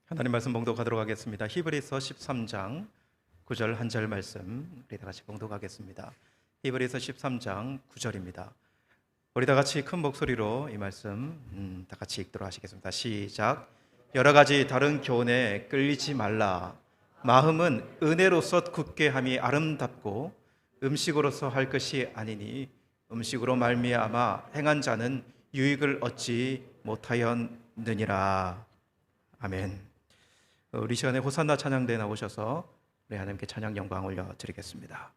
하나님 말씀 봉독하도록 하겠습니다. 히브리서 13장 9절 한 절 말씀 우리 다 같이 봉독하겠습니다. 히브리서 13장 9절입니다. 우리 다 같이 큰 목소리로 이 말씀 다 같이 읽도록 하시겠습니다. 시작. 여러 가지 다른 교훈에 끌리지 말라. 마음은 은혜로서 굳게 함이 아름답고 음식으로서 할 것이 아니니 음식으로 말미암아 행한 자는 유익을 얻지 못하였느니라. 아멘. 우리 시간에 호산나 찬양대에 나오셔서 우리 하나님께 찬양 영광 올려드리겠습니다.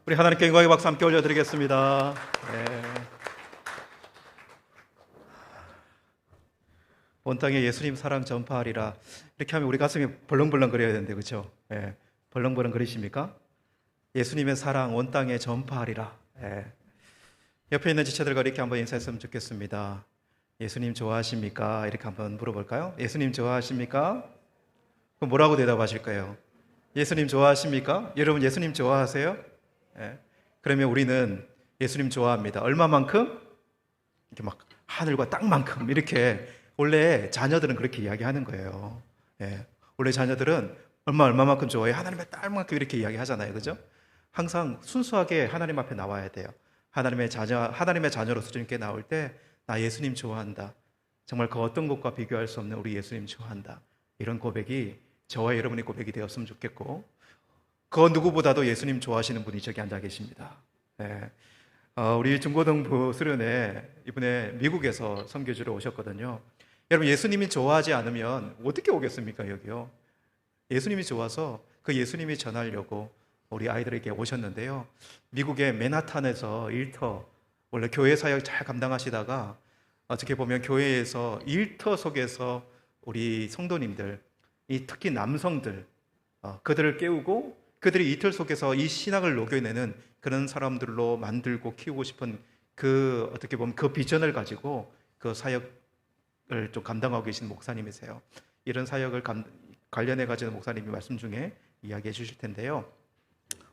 우리 하나님께 영광의 박수 함께 올려드리겠습니다. 네. 온 땅에 예수님 사랑 전파하리라. 이렇게 하면 우리 가슴이 벌렁벌렁 거려야 되는데, 그렇죠? 네. 벌렁벌렁 거리십니까? 예수님의 사랑 온 땅에 전파하리라. 네. 옆에 있는 지체들과 이렇게 한번 인사했으면 좋겠습니다. 예수님 좋아하십니까? 이렇게 한번 물어볼까요? 예수님 좋아하십니까? 그럼 뭐라고 대답하실까요? 예수님 좋아하십니까? 여러분 예수님 좋아하세요? 예. 그러면 우리는 예수님 좋아합니다. 얼마만큼? 이렇게 막 하늘과 땅만큼 이렇게 원래 자녀들은 그렇게 이야기하는 거예요. 예. 원래 자녀들은 얼마만큼 좋아해? 하나님의 딸만큼 이렇게 이야기하잖아요. 그죠? 항상 순수하게 하나님 앞에 나와야 돼요. 하나님의 자녀로서 주님께 나올 때 나 예수님 좋아한다. 정말 그 어떤 것과 비교할 수 없는 우리 예수님 좋아한다. 이런 고백이 저와 여러분의 고백이 되었으면 좋겠고 그 누구보다도 예수님 좋아하시는 분이 저기 앉아 계십니다. 예. 우리 중고등부 수련회 이번에 미국에서 선교주로 오셨거든요. 여러분 예수님이 좋아하지 않으면 어떻게 오겠습니까 여기요? 예수님이 좋아서 그 예수님이 전하려고 우리 아이들에게 오셨는데요. 미국의 맨하탄에서 일터 원래 교회 사역 잘 감당하시다가 어떻게 보면 교회에서 일터 속에서 우리 성도님들, 특히 남성들 그들을 깨우고 그들이 이틀 속에서 이 신앙을 녹여내는 그런 사람들로 만들고 키우고 싶은 그 어떻게 보면 그 비전을 가지고 그 사역을 좀 감당하고 계신 목사님이세요. 이런 사역을 관련해 가지고 목사님이 말씀 중에 이야기해 주실 텐데요.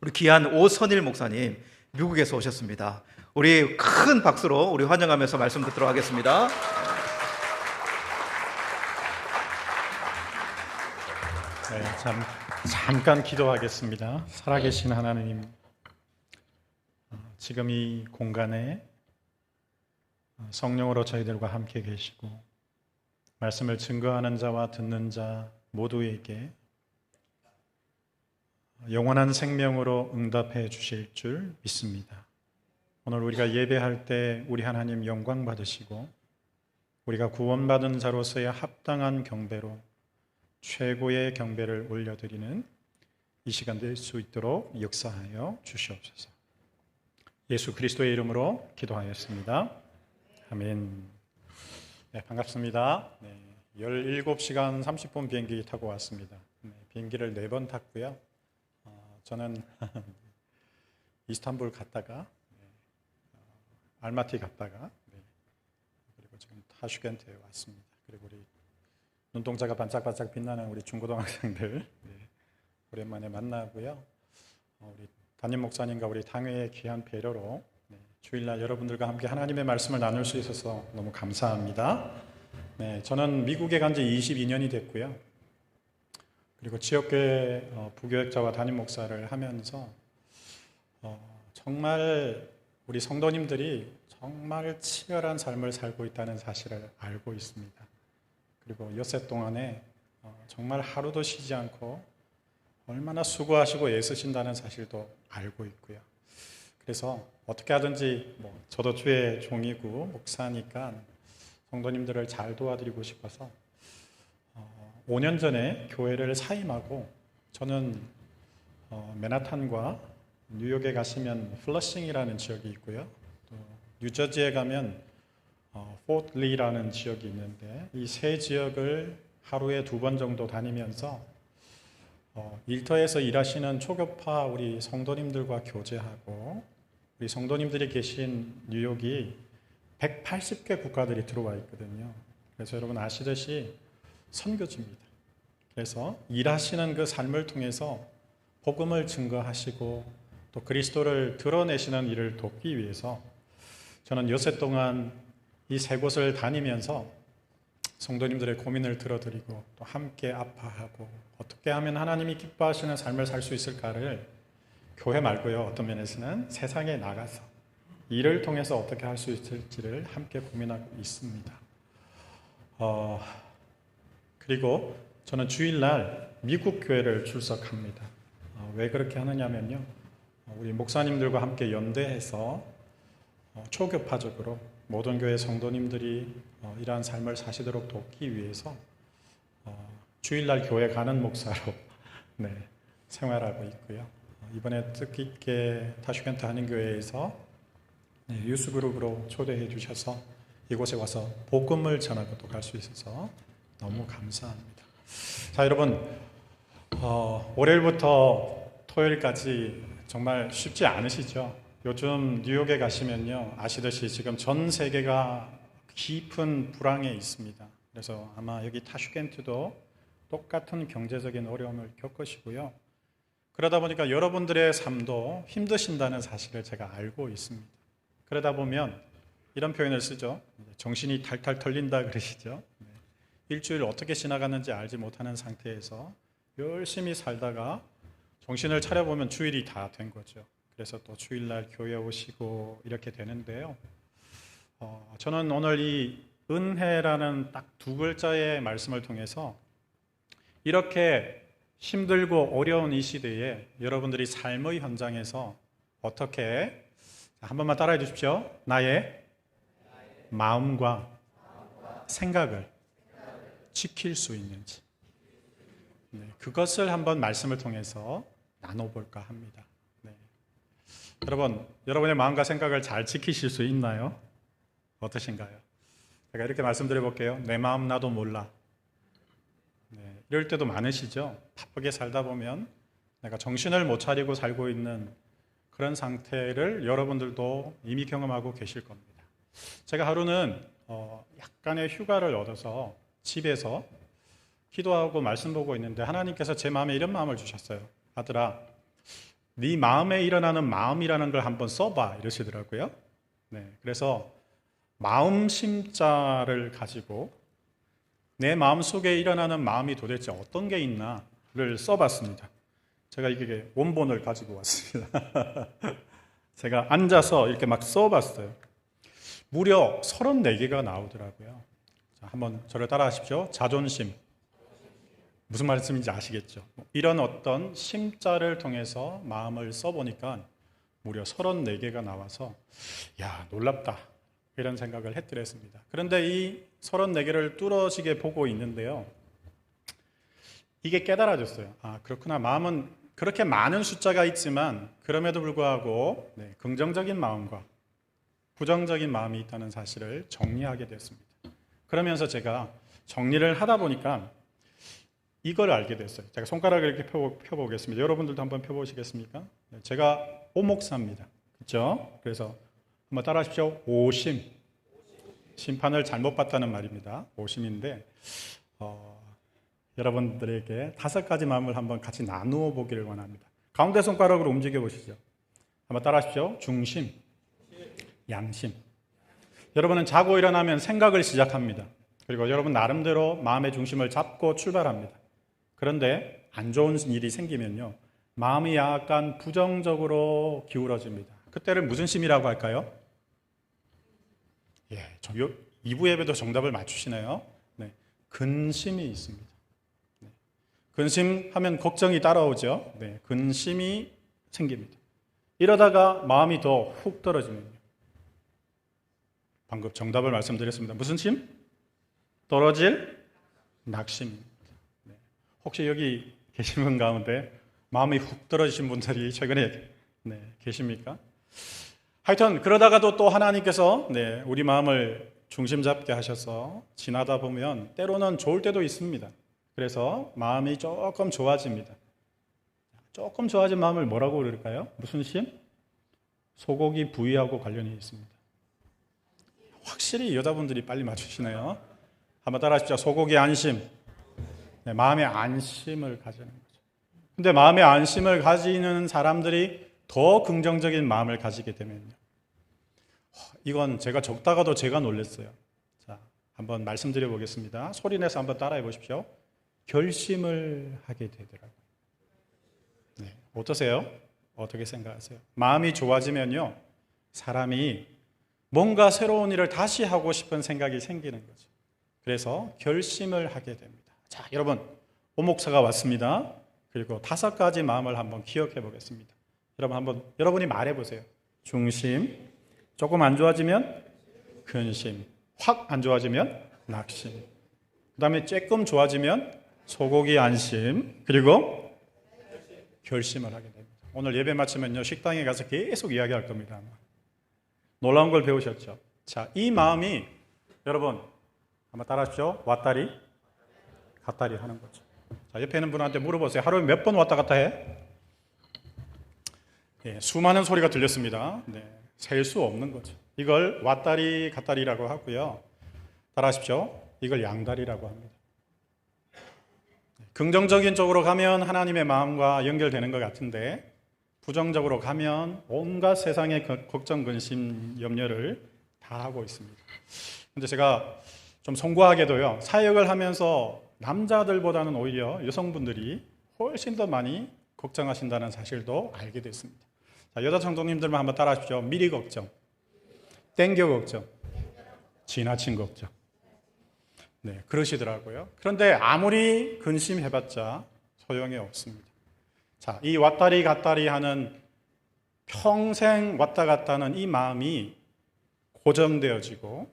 우리 귀한 오선일 목사님 미국에서 오셨습니다. 우리 큰 박수로 우리 환영하면서 말씀 듣도록 하겠습니다. 네, 잠깐 기도하겠습니다. 살아계신 하나님, 지금 이 공간에 성령으로 저희들과 함께 계시고 말씀을 증거하는 자와 듣는 자 모두에게 영원한 생명으로 응답해 주실 줄 믿습니다. 오늘 우리가 예배할 때 우리 하나님 영광 받으시고 우리가 구원받은 자로서의 합당한 경배로 최고의 경배를 올려드리는 이 시간 될 수 있도록 역사하여 주시옵소서. 예수 그리스도의 이름으로 기도하였습니다. 아멘. 네, 반갑습니다. 17시간 30분 비행기 타고 왔습니다. 비행기를 4번 탔고요. 저는 이스탄불 갔다가 알마티 갔다가 그리고 지금 타슈켄트에 왔습니다. 그리고 우리 눈동자가 반짝반짝 빛나는 우리 중고등학생들 오랜만에 만나고요. 우리 담임 목사님과 우리 당회의 귀한 배려로 주일날 여러분들과 함께 하나님의 말씀을 나눌 수 있어서 너무 감사합니다. 저는 미국에 간 지 22년이 됐고요. 그리고 지역교회 부교역자와 담임 목사를 하면서 정말 우리 성도님들이 정말 치열한 삶을 살고 있다는 사실을 알고 있습니다. 그리고 엿새 동안에 정말 하루도 쉬지 않고 얼마나 수고하시고 애쓰신다는 사실도 알고 있고요. 그래서 어떻게 하든지 저도 주의 종이고 목사니까 성도님들을 잘 도와드리고 싶어서 5년 전에 교회를 사임하고 저는 맨하탄과 뉴욕에 가시면 플러싱이라는 지역이 있고요. 또 뉴저지에 가면 포트 리라는 지역이 있는데 이 세 지역을 하루에 2번 정도 다니면서 일터에서 일하시는 초교파 우리 성도님들과 교제하고 우리 성도님들이 계신 뉴욕이 180개 국가들이 들어와 있거든요. 그래서 여러분 아시듯이 선교지입니다. 그래서 일하시는 그 삶을 통해서 복음을 증거하시고 또 그리스도를 드러내시는 일을 돕기 위해서 저는 엿새 동안 이 세 곳을 다니면서 성도님들의 고민을 들어드리고 또 함께 아파하고 어떻게 하면 하나님이 기뻐하시는 삶을 살 수 있을까를 교회 말고요. 어떤 면에서는 세상에 나가서 일을 통해서 어떻게 할 수 있을지를 함께 고민하고 있습니다. 그리고 저는 주일날 미국 교회를 출석합니다. 왜 그렇게 하느냐면요. 우리 목사님들과 함께 연대해서 초교파적으로 모든 교회 성도님들이 이러한 삶을 사시도록 돕기 위해서 주일날 교회 가는 목사로 생활하고 있고요. 이번에 뜻깊게 타슈켄트 한인교회에서 유스그룹으로 초대해 주셔서 이곳에 와서 복음을 전하고 또 갈 수 있어서 너무 감사합니다. 자, 여러분 월요일부터 토요일까지 정말 쉽지 않으시죠? 요즘 뉴욕에 가시면요 아시듯이 지금 전 세계가 깊은 불황에 있습니다. 그래서 아마 여기 타슈켄트도 똑같은 경제적인 어려움을 겪으시고요. 그러다 보니까 여러분들의 삶도 힘드신다는 사실을 제가 알고 있습니다. 그러다 보면 이런 표현을 쓰죠. 정신이 탈탈 털린다 그러시죠. 일주일 어떻게 지나갔는지 알지 못하는 상태에서 열심히 살다가 정신을 차려보면 주일이 다 된 거죠. 그래서 또 주일날 교회 오시고 이렇게 되는데요. 저는 오늘 이 은혜라는 딱 두 글자의 말씀을 통해서 이렇게 힘들고 어려운 이 시대에 여러분들이 삶의 현장에서 어떻게, 한 번만 따라해 주십시오. 나의 마음과 생각을 지킬 수 있는지, 그것을 한번 말씀을 통해서 나눠볼까 합니다. 여러분, 여러분의 마음과 생각을 잘 지키실 수 있나요? 어떠신가요? 제가 이렇게 말씀드려 볼게요. 내 마음 나도 몰라. 이럴 때도 많으시죠? 바쁘게 살다 보면 내가 정신을 못 차리고 살고 있는 그런 상태를 여러분들도 이미 경험하고 계실 겁니다. 제가 하루는 약간의 휴가를 얻어서 집에서 기도하고 말씀 보고 있는데 하나님께서 제 마음에 이런 마음을 주셨어요. 아들아, 네 마음에 일어나는 마음이라는 걸 한번 써봐 이러시더라고요. 그래서 마음 심자를 가지고 내 마음속에 일어나는 마음이 도대체 어떤 게 있나를 써봤습니다. 제가 이게 원본을 가지고 왔습니다. 제가 앉아서 이렇게 막 써봤어요. 무려 34개가 나오더라고요. 자, 한번 저를 따라하십시오. 자존심. 무슨 말씀인지 아시겠죠? 이런 어떤 심자를 통해서 마음을 써보니까 무려 34개가 나와서 야, 놀랍다. 이런 생각을 했더랬습니다. 그런데 이 34개를 뚫어지게 보고 있는데요. 이게 깨달아졌어요. 아, 그렇구나. 마음은 그렇게 많은 숫자가 있지만 그럼에도 불구하고 긍정적인 마음과 부정적인 마음이 있다는 사실을 정리하게 됐습니다. 그러면서 제가 정리를 하다 보니까 이걸 알게 됐어요. 제가 손가락을 이렇게 펴보겠습니다. 여러분들도 한번 펴보시겠습니까? 제가 오목사입니다. 그렇죠? 그래서 한번 따라하십시오. 오심. 심판을 잘못 봤다는 말입니다. 오심인데 여러분들에게 5가지 마음을 한번 같이 나누어 보기를 원합니다. 가운데 손가락으로 움직여 보시죠. 한번 따라하십시오. 중심, 양심. 여러분은 자고 일어나면 생각을 시작합니다. 그리고 여러분 나름대로 마음의 중심을 잡고 출발합니다. 그런데 안 좋은 일이 생기면요, 마음이 약간 부정적으로 기울어집니다. 그때를 무슨 심이라고 할까요? 예, 2부 예배도 정답을 맞추시네요. 근심이 있습니다. 근심하면 걱정이 따라오죠. 근심이 생깁니다. 이러다가 마음이 더 훅 떨어지면요. 방금 정답을 말씀드렸습니다. 무슨 심? 떨어질 낙심입니다. 혹시 여기 계신 분 가운데 마음이 훅 떨어지신 분들이 최근에 계십니까? 하여튼 그러다가도 또 하나님께서 우리 마음을 중심 잡게 하셔서 지나다 보면 때로는 좋을 때도 있습니다. 그래서 마음이 조금 좋아집니다. 조금 좋아진 마음을 뭐라고 그럴까요? 무슨 심? 소고기 부위하고 관련이 있습니다. 확실히 여자분들이 빨리 맞추시네요. 한번 따라하십시오. 소고기 안심. 마음의 안심을 가지는 거죠. 근데 마음의 안심을 가지는 사람들이 더 긍정적인 마음을 가지게 되면요, 이건 제가 적다가도 제가 놀랐어요. 자, 한번 말씀드려 보겠습니다. 소리내서 한번 따라해 보십시오. 결심을 하게 되더라고요. 어떠세요? 어떻게 생각하세요? 마음이 좋아지면요, 사람이 뭔가 새로운 일을 다시 하고 싶은 생각이 생기는 거죠. 그래서 결심을 하게 됩니다. 자, 여러분, 오목사가 왔습니다. 그리고 5가지 마음을 한번 기억해 보겠습니다. 여러분 한번 여러분이 말해 보세요. 중심, 조금 안 좋아지면 근심, 확 안 좋아지면 낙심, 그 다음에 조금 좋아지면 소고기 안심, 그리고 결심을 하게 됩니다. 오늘 예배 마치면요, 식당에 가서 계속 이야기할 겁니다. 놀라운 걸 배우셨죠? 자, 이 마음이 여러분 한번 따라하십시오. 왔다리 갔다리 하는 거죠. 자, 옆에 있는 분한테 물어보세요. 하루에 몇 번 왔다 갔다 해? 수많은 소리가 들렸습니다. 셀 수 없는 거죠. 이걸 왔다리 갔다리라고 하고요. 따라하십시오. 이걸 양다리라고 합니다. 긍정적인 쪽으로 가면 하나님의 마음과 연결되는 것 같은데 부정적으로 가면 온갖 세상의 걱정, 근심, 염려를 다 하고 있습니다. 근데 제가 좀 송구하게도요, 사역을 하면서 남자들보다는 오히려 여성분들이 훨씬 더 많이 걱정하신다는 사실도 알게 됐습니다. 자, 여자 청동님들만 한번 따라 하십시오. 미리 걱정, 땡겨 걱정, 지나친 걱정. 네, 그러시더라고요. 그런데 아무리 근심해봤자 소용이 없습니다. 자, 이 왔다리 갔다리 하는 평생 왔다 갔다 하는 이 마음이 고정되어지고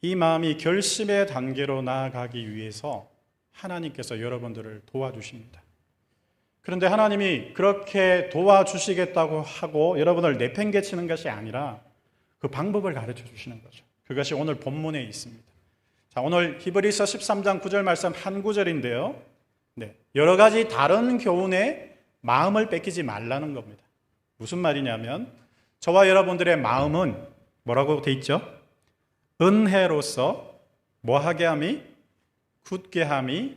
이 마음이 결심의 단계로 나아가기 위해서 하나님께서 여러분들을 도와주십니다. 그런데 하나님이 그렇게 도와주시겠다고 하고 여러분을 내팽개치는 것이 아니라 그 방법을 가르쳐 주시는 거죠. 그것이 오늘 본문에 있습니다. 자, 오늘 히브리서 13장 9절 말씀 한 구절인데요. 네, 여러 가지 다른 교훈에 마음을 뺏기지 말라는 겁니다. 무슨 말이냐면 저와 여러분들의 마음은 뭐라고 돼 있죠? 은혜로서 뭐하게 함이? 굳게 함이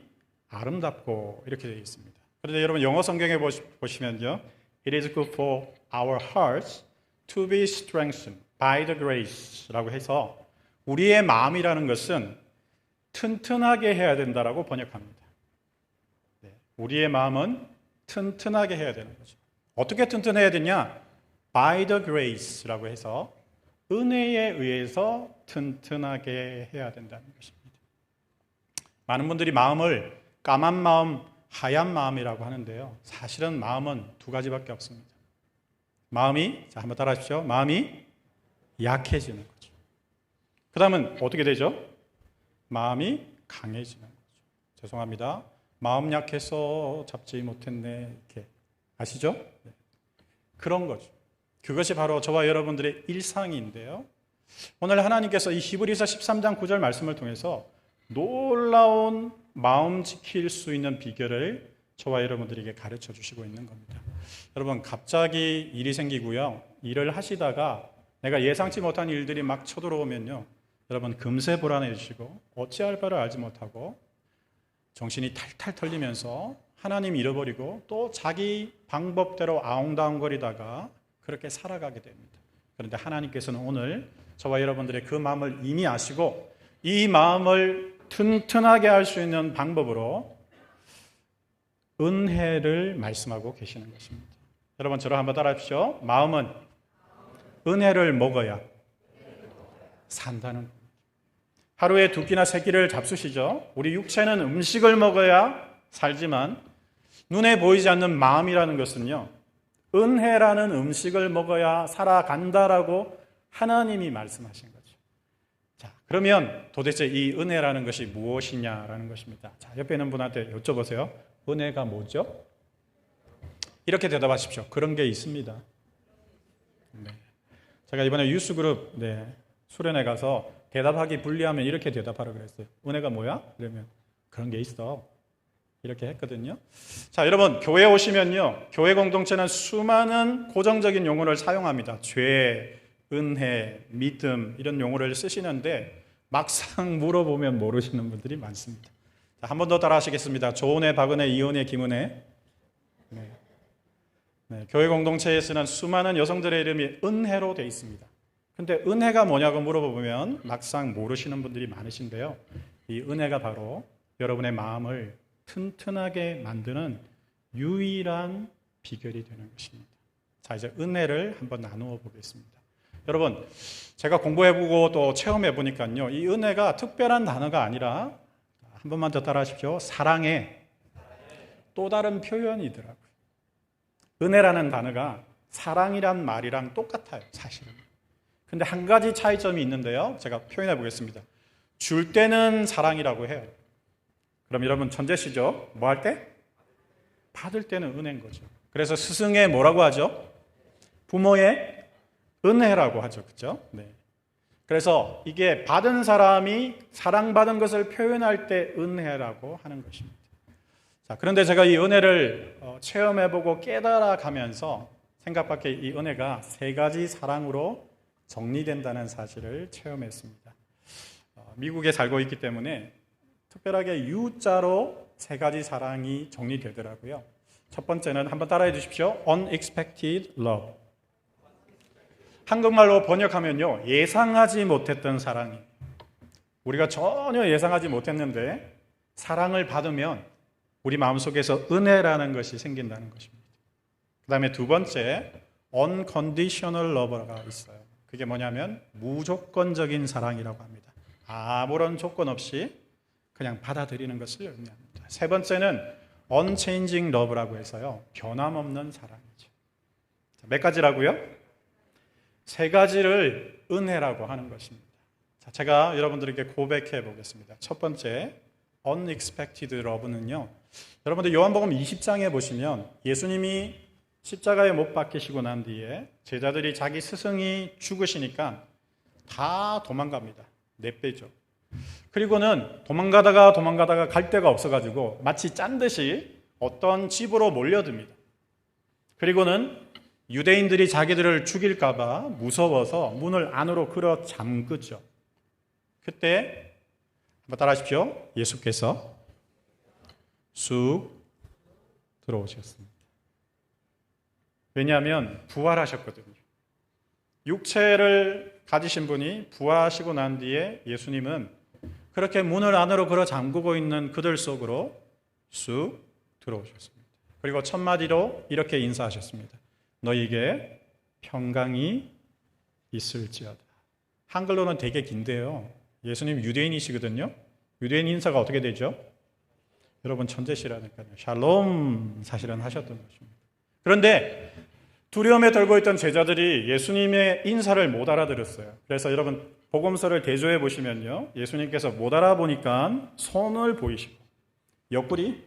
아름답고 이렇게 되어 있습니다. 그런데 여러분 영어 성경에 보시면요, It is good for our hearts to be strengthened by the grace라고 해서 우리의 마음이라는 것은 튼튼하게 해야 된다라고 번역합니다. 네, 우리의 마음은 튼튼하게 해야 되는 거죠. 어떻게 튼튼해야 되냐? By the grace라고 해서 은혜에 의해서 튼튼하게 해야 된다는 것입니다. 많은 분들이 마음을 까만 마음, 하얀 마음이라고 하는데요. 사실은 마음은 두 가지밖에 없습니다. 마음이, 자, 한번 따라 하십시오. 마음이 약해지는 거죠. 그 다음은 어떻게 되죠? 마음이 강해지는 거죠. 죄송합니다. 마음 약해서 잡지 못했네. 이렇게 아시죠? 네. 그런 거죠. 그것이 바로 저와 여러분들의 일상인데요. 오늘 하나님께서 이 히브리서 13장 9절 말씀을 통해서 놀라운 마음 지킬 수 있는 비결을 저와 여러분들에게 가르쳐 주시고 있는 겁니다. 여러분, 갑자기 일이 생기고요. 일을 하시다가 내가 예상치 못한 일들이 막 쳐들어오면요. 여러분, 금세 불안해지시고 어찌할 바를 알지 못하고 정신이 탈탈 털리면서 하나님 잃어버리고 또 자기 방법대로 아웅다웅거리다가 그렇게 살아가게 됩니다. 그런데 하나님께서는 오늘 저와 여러분들의 그 마음을 이미 아시고 이 마음을 튼튼하게 할 수 있는 방법으로 은혜를 말씀하고 계시는 것입니다. 여러분, 저를 한번 따라 하십시오. 마음은 은혜를 먹어야 산다는 겁니다. 하루에 2끼나 3끼를 잡수시죠. 우리 육체는 음식을 먹어야 살지만 눈에 보이지 않는 마음이라는 것은요, 은혜라는 음식을 먹어야 살아간다라고 하나님이 말씀하신 거죠. 자, 그러면 도대체 이 은혜라는 것이 무엇이냐라는 것입니다. 자, 옆에 있는 분한테 여쭤보세요. 은혜가 뭐죠? 이렇게 대답하십시오. 그런 게 있습니다. 네. 제가 이번에 유스그룹 수련회 가서 대답하기 불리하면 이렇게 대답하라고 그랬어요. 은혜가 뭐야? 그러면 그런 게 있어. 이렇게 했거든요. 자, 여러분, 교회 오시면요, 교회 공동체는 수많은 고정적인 용어를 사용합니다. 죄, 은혜, 믿음 이런 용어를 쓰시는데 막상 물어보면 모르시는 분들이 많습니다. 한 번 더 따라 하시겠습니다. 조은혜, 박은혜, 이은혜, 김은혜. 네, 교회 공동체에 쓰는 수많은 여성들의 이름이 은혜로 되어 있습니다. 근데 은혜가 뭐냐고 물어보면 막상 모르시는 분들이 많으신데요. 이 은혜가 바로 여러분의 마음을 튼튼하게 만드는 유일한 비결이 되는 것입니다. 자, 이제 은혜를 한번 나누어 보겠습니다. 여러분, 제가 공부해보고 또 체험해보니까요, 이 은혜가 특별한 단어가 아니라 한 번만 더 따라 하십시오. 사랑의 또 다른 표현이더라고요. 은혜라는 단어가 사랑이란 말이랑 똑같아요, 사실은. 근데 한 가지 차이점이 있는데요. 제가 표현해 보겠습니다. 줄 때는 사랑이라고 해요. 그럼 여러분 천재시죠? 뭐 할 때? 받을 때는 은혜인 거죠. 그래서 스승의 뭐라고 하죠? 부모의 은혜라고 하죠. 그렇죠? 네. 그래서 이게 받은 사람이 사랑받은 것을 표현할 때 은혜라고 하는 것입니다. 자, 그런데 제가 이 은혜를 체험해보고 깨달아가면서 생각밖에 이 은혜가 3가지 사랑으로 정리된다는 사실을 체험했습니다. 미국에 살고 있기 때문에 특별하게 U자로 세 가지 사랑이 정리되더라고요. 첫 번째는 한번 따라해 주십시오. unexpected love. 한국말로 번역하면요, 예상하지 못했던 사랑이. 우리가 전혀 예상하지 못했는데 사랑을 받으면 우리 마음속에서 은혜라는 것이 생긴다는 것입니다. 그 다음에 두 번째, unconditional love가 있어요. 그게 뭐냐면 무조건적인 사랑이라고 합니다. 아무런 조건 없이 그냥 받아들이는 것을 의미합니다. 세 번째는 unchanging love라고 해서요, 변함없는 사랑이죠. 몇 가지라고요? 세 가지를 은혜라고 하는 것입니다. 자, 제가 여러분들에게 고백해 보겠습니다. 첫 번째, unexpected love는요, 여러분들 요한복음 20장에 보시면 예수님이 십자가에 못 박히시고 난 뒤에 제자들이 자기 스승이 죽으시니까 다 도망갑니다. 내빼죠. 그리고는 도망가다가 갈 데가 없어가지고 마치 짠 듯이 어떤 집으로 몰려듭니다. 그리고는 유대인들이 자기들을 죽일까봐 무서워서 문을 안으로 끌어 잠그죠. 그때 한번 따라하십시오. 예수께서 쑥 들어오셨습니다. 왜냐하면 부활하셨거든요. 육체를 가지신 분이 부활하시고 난 뒤에 예수님은 그렇게 문을 안으로 걸어 잠그고 있는 그들 속으로 쑥 들어오셨습니다. 그리고 첫 마디로 이렇게 인사하셨습니다. 너희에게 평강이 있을지어다. 한글로는 되게 긴데요. 예수님 유대인이시거든요. 유대인 인사가 어떻게 되죠? 여러분 천재시라니까요. 샬롬 사실은 하셨던 것입니다. 그런데 두려움에 떨고 있던 제자들이 예수님의 인사를 못 알아들었어요. 그래서 여러분 복음서를 대조해 보시면요, 예수님께서 못 알아보니까 손을 보이시고 옆구리,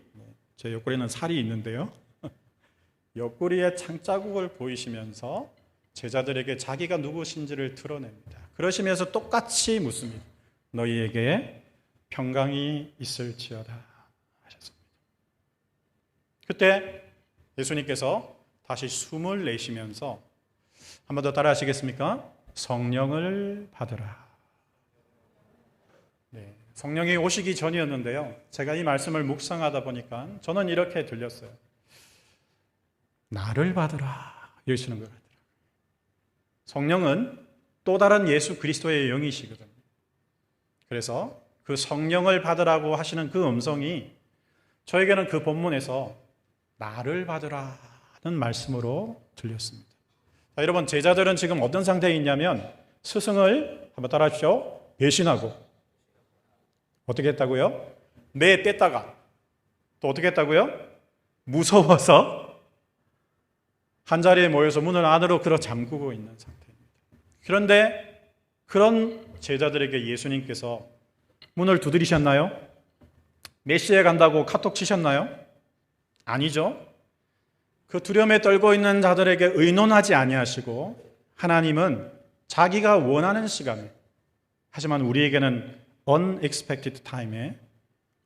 제 옆구리는 살이 있는데요, 옆구리에 창자국을 보이시면서 제자들에게 자기가 누구신지를 드러냅니다. 그러시면서 똑같이 묻습니다. 너희에게 평강이 있을지어다 하셨습니다. 그때 예수님께서 다시 숨을 내쉬면서 한 번 더 따라 하시겠습니까? 성령을 받으라. 네, 성령이 오시기 전이었는데요, 제가 이 말씀을 묵상하다 보니까 저는 이렇게 들렸어요. 나를 받으라 이러시는 것 같아요. 성령은 또 다른 예수 그리스도의 영이시거든요. 그래서 그 성령을 받으라고 하시는 그 음성이 저에게는 그 본문에서 나를 받으라는 말씀으로 들렸습니다. 자, 여러분 제자들은 지금 어떤 상태에 있냐면 스승을 한번 따라 하십시오. 배신하고 어떻게 했다고요? 매 뺐다가 또 어떻게 했다고요? 무서워서 한자리에 모여서 문을 안으로 끌어 잠그고 있는 상태입니다. 그런데 그런 제자들에게 예수님께서 문을 두드리셨나요? 몇 시에 간다고 카톡 치셨나요? 아니죠. 그 두려움에 떨고 있는 자들에게 의논하지 아니하시고 하나님은 자기가 원하는 시간에, 하지만 우리에게는 unexpected time에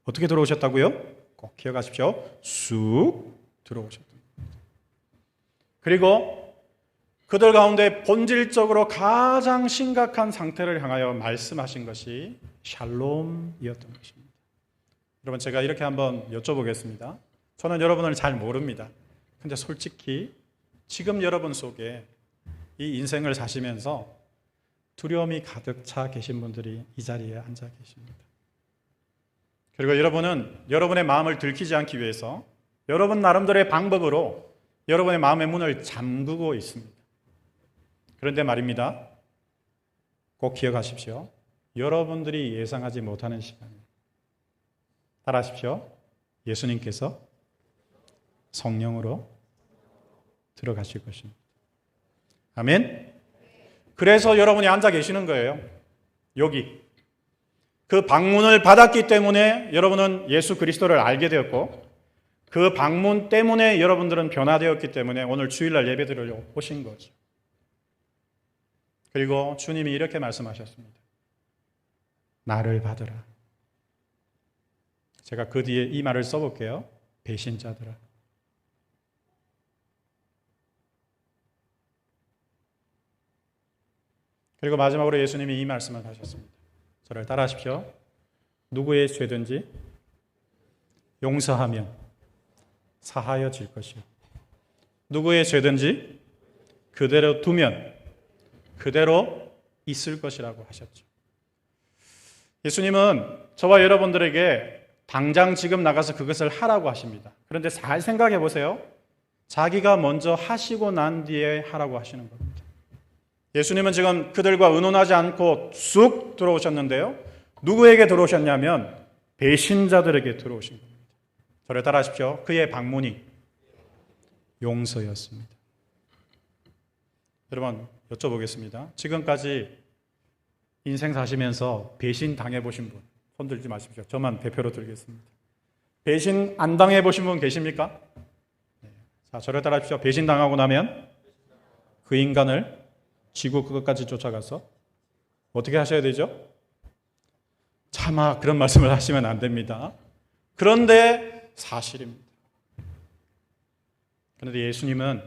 어떻게 들어오셨다고요? 꼭 기억하십시오. 쑥 들어오셨다. 그리고 그들 가운데 본질적으로 가장 심각한 상태를 향하여 말씀하신 것이 샬롬이었던 것입니다. 여러분 제가 이렇게 한번 여쭤보겠습니다. 저는 여러분을 잘 모릅니다. 근데 솔직히 지금 여러분 속에 이 인생을 사시면서 두려움이 가득 차 계신 분들이 이 자리에 앉아 계십니다. 그리고 여러분은 여러분의 마음을 들키지 않기 위해서 여러분 나름대로의 방법으로 여러분의 마음의 문을 잠그고 있습니다. 그런데 말입니다. 꼭 기억하십시오. 여러분들이 예상하지 못하는 시간에 따라하십시오. 예수님께서 성령으로 들어가실 것입니다. 아멘. 그래서 여러분이 앉아 계시는 거예요. 여기. 그 방문을 받았기 때문에 여러분은 예수 그리스도를 알게 되었고 그 방문 때문에 여러분들은 변화되었기 때문에 오늘 주일날 예배드리러 오신 거죠. 그리고 주님이 이렇게 말씀하셨습니다. 나를 받으라. 제가 그 뒤에 이 말을 써볼게요. 배신자들아. 그리고 마지막으로 예수님이 이 말씀을 하셨습니다. 저를 따라하십시오. 누구의 죄든지 용서하면 사하여질 것이요. 누구의 죄든지 그대로 두면 그대로 있을 것이라고 하셨죠. 예수님은 저와 여러분들에게 당장 지금 나가서 그것을 하라고 하십니다. 그런데 잘 생각해 보세요. 자기가 먼저 하시고 난 뒤에 하라고 하시는 겁니다. 예수님은 지금 그들과 의논하지 않고 쑥 들어오셨는데요. 누구에게 들어오셨냐면 배신자들에게 들어오신 겁니다. 저를 따라하십시오. 그의 방문이 용서였습니다. 여러분 여쭤보겠습니다. 지금까지 인생 사시면서 배신 당해보신 분 손 들지 마십시오. 저만 대표로 들겠습니다. 배신 안 당해보신 분 계십니까? 네. 자, 저를 따라하십시오. 배신 당하고 나면 그 인간을 지구 그것까지 쫓아가서 어떻게 하셔야 되죠? 차마 그런 말씀을 하시면 안 됩니다. 그런데 사실입니다. 그런데 예수님은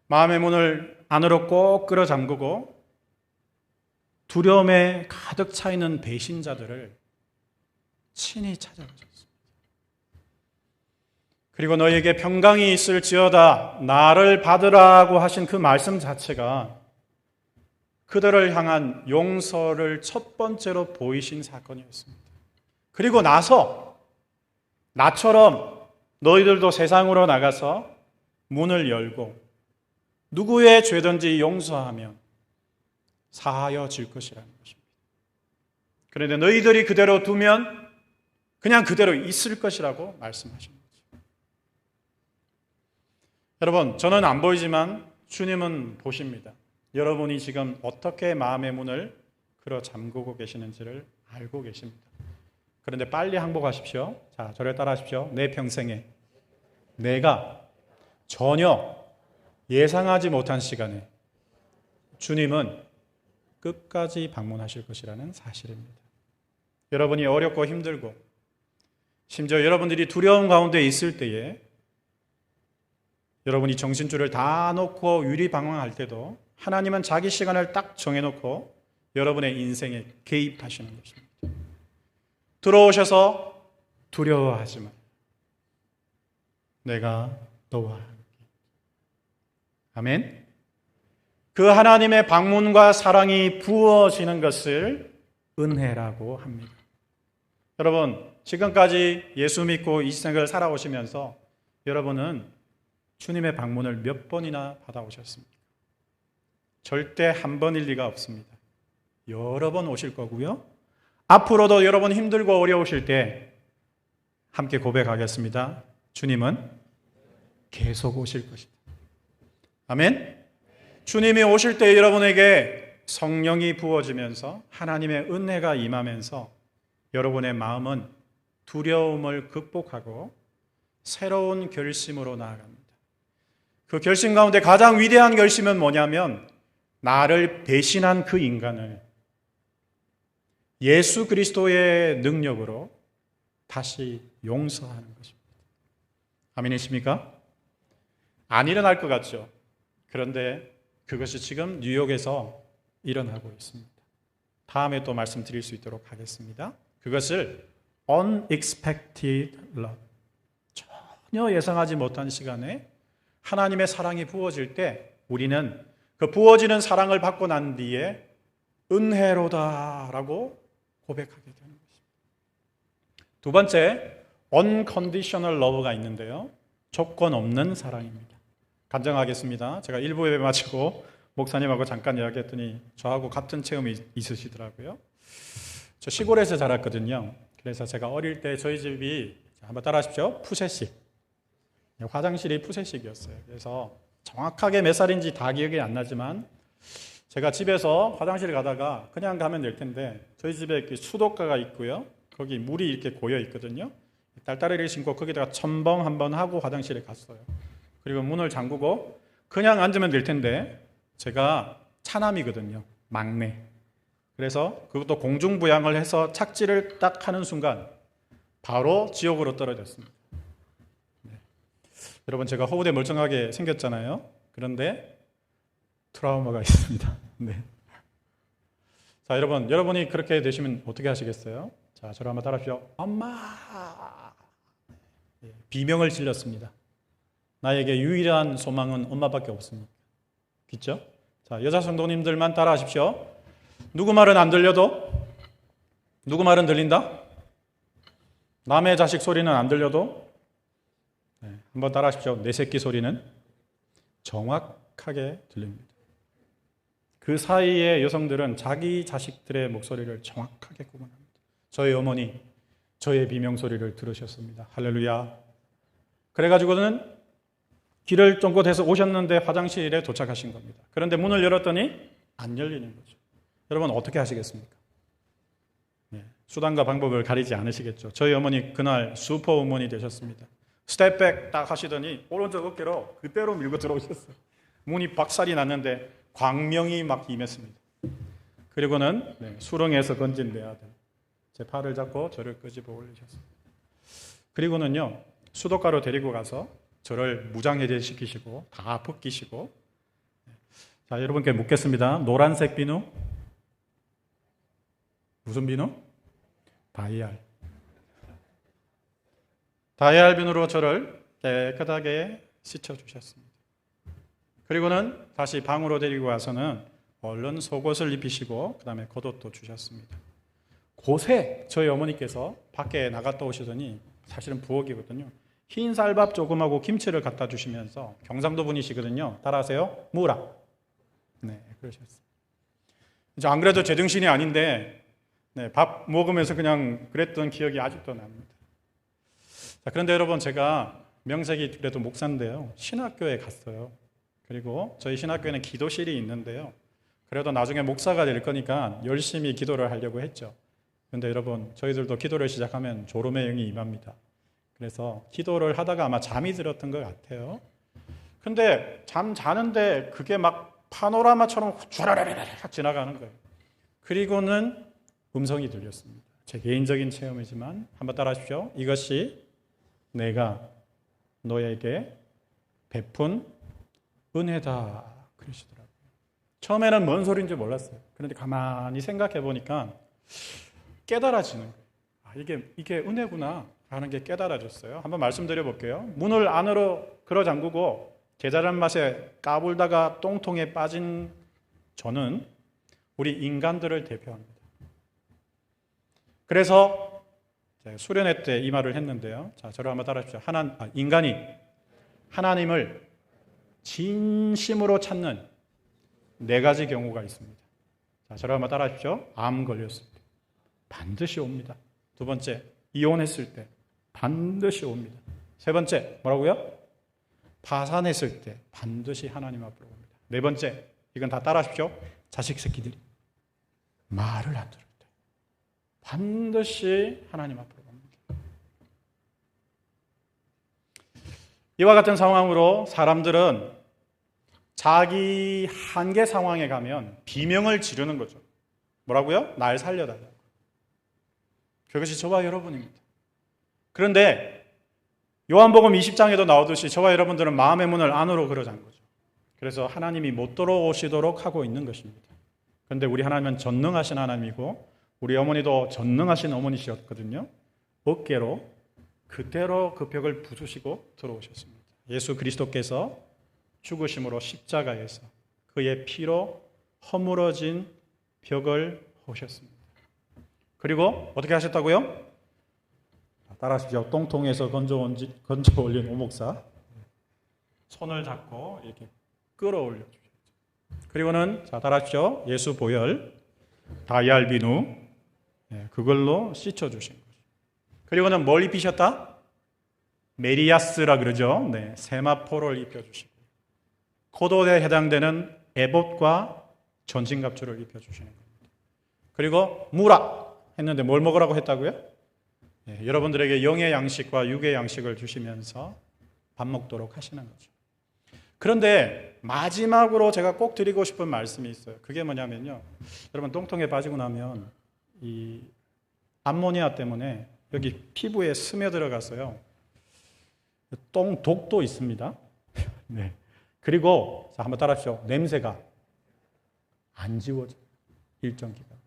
마음의 문을 안으로 꼭 끌어 잠그고 두려움에 가득 차 있는 배신자들을 친히 찾아오셨습니다. 그리고 너에게 평강이 있을지어다 나를 받으라고 하신 그 말씀 자체가 그들을 향한 용서를 첫 번째로 보이신 사건이었습니다. 그리고 나서 나처럼 너희들도 세상으로 나가서 문을 열고 누구의 죄든지 용서하면 사하여질 것이라는 것입니다. 그런데 너희들이 그대로 두면 그냥 그대로 있을 것이라고 말씀하신 거죠. 여러분, 저는 안 보이지만 주님은 보십니다. 여러분이 지금 어떻게 마음의 문을 걸어 잠그고 계시는지를 알고 계십니다. 그런데 빨리 항복하십시오. 자, 저를 따라하십시오. 내 평생에 내가 전혀 예상하지 못한 시간에 주님은 끝까지 방문하실 것이라는 사실입니다. 여러분이 어렵고 힘들고 심지어 여러분들이 두려움 가운데 있을 때에 여러분이 정신줄을 다 놓고 유리방황할 때도 하나님은 자기 시간을 딱 정해놓고 여러분의 인생에 개입하시는 것입니다. 들어오셔서 두려워하지 마. 내가 너와 함께. 아멘. 그 하나님의 방문과 사랑이 부어지는 것을 은혜라고 합니다. 여러분, 지금까지 예수 믿고 이 생을 살아오시면서 여러분은 주님의 방문을 몇 번이나 받아오셨습니까? 절대 한 번일 리가 없습니다. 여러 번 오실 거고요. 앞으로도 여러분 힘들고 어려우실 때 함께 고백하겠습니다. 주님은 계속 오실 것이다. 아멘. 주님이 오실 때 여러분에게 성령이 부어지면서 하나님의 은혜가 임하면서 여러분의 마음은 두려움을 극복하고 새로운 결심으로 나아갑니다. 그 결심 가운데 가장 위대한 결심은 뭐냐면 나를 배신한 그 인간을 예수 그리스도의 능력으로 다시 용서하는 것입니다. 아멘이십니까? 안 일어날 것 같죠? 그런데 그것이 지금 뉴욕에서 일어나고 있습니다. 다음에 또 말씀드릴 수 있도록 하겠습니다. 그것을 unexpected love, 전혀 예상하지 못한 시간에 하나님의 사랑이 부어질 때 우리는 그 부어지는 사랑을 받고 난 뒤에 은혜로다라고 고백하게 되는 것입니다. 두 번째, unconditional love가 있는데요. 조건 없는 사랑입니다. 간증하겠습니다. 제가 1부 예배 마치고 목사님하고 잠깐 이야기했더니 저하고 같은 체험이 있으시더라고요. 저 시골에서 자랐거든요. 그래서 제가 어릴 때 저희 집이 한번 따라하십시오. 푸세식. 화장실이 푸세식이었어요. 그래서 정확하게 몇 살인지 다 기억이 안 나지만 제가 집에서 화장실 가다가 그냥 가면 될 텐데 저희 집에 이렇게 수도가가 있고요. 거기 물이 이렇게 고여 있거든요. 딸딸이를 신고 거기다가 첨벙 한번 하고 화장실에 갔어요. 그리고 문을 잠그고 그냥 앉으면 될 텐데 제가 차남이거든요. 막내. 그래서 그것도 공중부양을 해서 착지를 딱 하는 순간 바로 지옥으로 떨어졌습니다. 네. 여러분 제가 허우대 멀쩡하게 생겼잖아요. 그런데 트라우마가 있습니다. 네. 자, 여러분이 그렇게 되시면 어떻게 하시겠어요? 자, 저를 한번 따라하십시오. 엄마! 비명을 질렀습니다. 나에게 유일한 소망은 엄마밖에 없습니다. 그렇죠? 자, 여자 성도님들만 따라하십시오. 누구 말은 안 들려도, 누구 말은 들린다? 남의 자식 소리는 안 들려도, 한번 따라하십시오. 내 새끼 소리는 정확하게 들립니다. 그 사이에 여성들은 자기 자식들의 목소리를 정확하게 구분합니다. 저희 어머니, 저의 비명 소리를 들으셨습니다. 할렐루야. 그래가지고는 길을 쫑긋해서 오셨는데 화장실에 도착하신 겁니다. 그런데 문을 열었더니 안 열리는 거죠. 여러분 어떻게 하시겠습니까? 수단과 방법을 가리지 않으시겠죠. 저희 어머니 그날 슈퍼우먼이 되셨습니다. 스텝백 딱 하시더니 오른쪽 어깨로 그대로 밀고 들어오셨어요. 문이 박살이 났는데 광명이 막 임했습니다. 그리고는 수렁에서 건진 내 아들, 제 팔을 잡고 저를 끄집어 올리셨어요. 그리고는요, 수도가로 데리고 가서 저를 무장해제시키시고 다 벗기시고, 자, 여러분께 묻겠습니다. 노란색 비누? 무슨 비누? 다이알. 다이알 비누로 저를 깨끗하게 씻어주셨습니다. 그리고는 다시 방으로 데리고 와서는 얼른 속옷을 입히시고 그 다음에 겉옷도 주셨습니다. 곳에 저희 어머니께서 밖에 나갔다 오시더니 사실은 부엌이거든요. 흰 쌀밥 조금하고 김치를 갖다 주시면서 경상도 분이시거든요. 따라하세요. 무라. 네, 그러셨어요. 이제 안 그래도 제정신이 아닌데 밥 먹으면서 그냥 그랬던 기억이 아직도 납니다. 자, 그런데 여러분 제가 명색이 그래도 목사인데요. 신학교에 갔어요. 그리고 저희 신학교에는 기도실이 있는데요. 그래도 나중에 목사가 될 거니까 열심히 기도를 하려고 했죠. 그런데 여러분 저희들도 기도를 시작하면 졸음의 영이 임합니다. 그래서 기도를 하다가 아마 잠이 들었던 것 같아요. 근데 잠 자는데 그게 막 파노라마처럼 쭈라라라락 지나가는 거예요. 그리고는 음성이 들렸습니다. 제 개인적인 체험이지만 한번 따라하십시오. 이것이 내가 너에게 베푼 은혜다 그러시더라고요. 처음에는 뭔 소리인지 몰랐어요. 그런데 가만히 생각해 보니까 깨달아지는 거예요. 아, 이게 은혜구나 하는 게 깨달아졌어요. 한번 말씀드려 볼게요. 문을 안으로 걸어 잠그고 계자란 맛에 까불다가 똥통에 빠진 저는 우리 인간들을 대표합니다. 그래서 수련회 때 이 말을 했는데요. 자, 저를 한번 따라하십시오. 인간이 하나님을 진심으로 찾는 4가지 경우가 있습니다. 자, 저를 한번 따라하십시오. 암 걸렸을 때 반드시 옵니다. 두 번째, 이혼했을 때 반드시 옵니다. 세 번째, 뭐라고요? 파산했을 때 반드시 하나님 앞으로 옵니다. 네 번째, 이건 다 따라하십시오. 자식 새끼들이 말을 안 들을 때 반드시 하나님 앞으로 옵니다. 이와 같은 상황으로 사람들은 자기 한계 상황에 가면 비명을 지르는 거죠. 뭐라고요? 날 살려달라고. 그것이 저와 여러분입니다. 그런데 요한복음 20장에도 나오듯이 저와 여러분들은 마음의 문을 안으로 걸어 잠 거죠. 그래서 하나님이 못 들어오시도록 하고 있는 것입니다. 그런데 우리 하나님은 전능하신 하나님이고 우리 어머니도 전능하신 어머니셨거든요. 어깨로 그대로 그 벽을 부수시고 들어오셨습니다. 예수 그리스도께서 죽으심으로 십자가에서 그의 피로 허물어진 벽을 허셨습니다. 그리고 어떻게 하셨다고요? 따라하십시오. 똥통에서 건져 올린 오목사 손을 잡고 이렇게 끌어올려 주셨죠. 그리고는 따라하십시오. 예수 보혈 다이알 비누 그걸로 씻어 주신 거죠. 그리고는 뭘 입히셨다? 메리아스라 그러죠. 세마포를 입혀 주시고 코도에 해당되는 에봇과 전신갑주를 입혀 주시는 겁니다. 그리고 무라 했는데 뭘 먹으라고 했다고요? 여러분들에게 영의 양식과 육의 양식을 주시면서 밥 먹도록 하시는 거죠. 그런데 마지막으로 제가 꼭 드리고 싶은 말씀이 있어요. 그게 뭐냐면요. 여러분 똥통에 빠지고 나면 이 암모니아 때문에 여기 피부에 스며들어가서요. 똥독도 있습니다. 네. 그리고 한번 따라하십시오. 냄새가 안 지워져요. 일정 기간.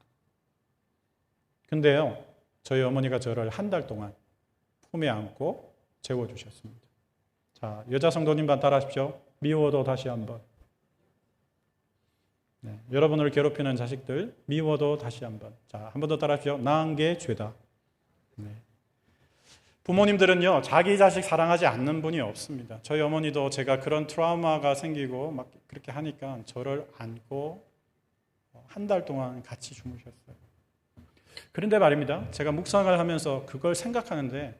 근데요. 저희 어머니가 저를 한 달 동안 품에 안고 재워주셨습니다. 자, 여자 성도님만 따라하십시오. 미워도 다시 한번. 네, 여러분을 괴롭히는 자식들 미워도 다시 한번. 자, 한 번 더 따라하십시오. 낳은 게 죄다. 네. 부모님들은요, 자기 자식 사랑하지 않는 분이 없습니다. 저희 어머니도 제가 그런 트라우마가 생기고 막 그렇게 하니까 저를 안고 한 달 동안 같이 주무셨어요. 그런데 말입니다. 제가 묵상을 하면서 그걸 생각하는데